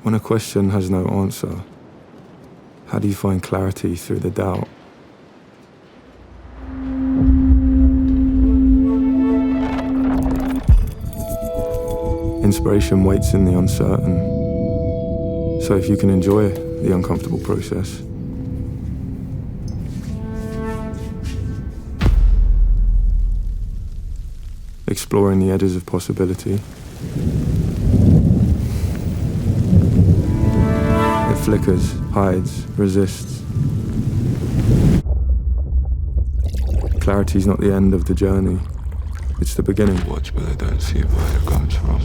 When a question has no answer, how do you find clarity through the doubt? Inspiration waits in the uncertain. So if you can enjoy the uncomfortable process, exploring the edges of possibility, it flickers, hides, resists. Clarity's not the end of the journey, it's the beginning. Watch, but they don't see where it comes from.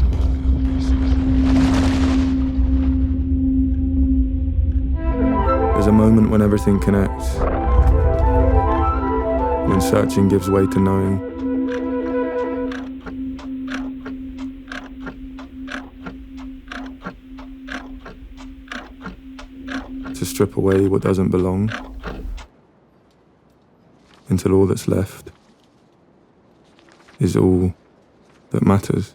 There's a moment when everything connects, when searching gives way to knowing. To strip away what doesn't belong, until all that's left is all that matters.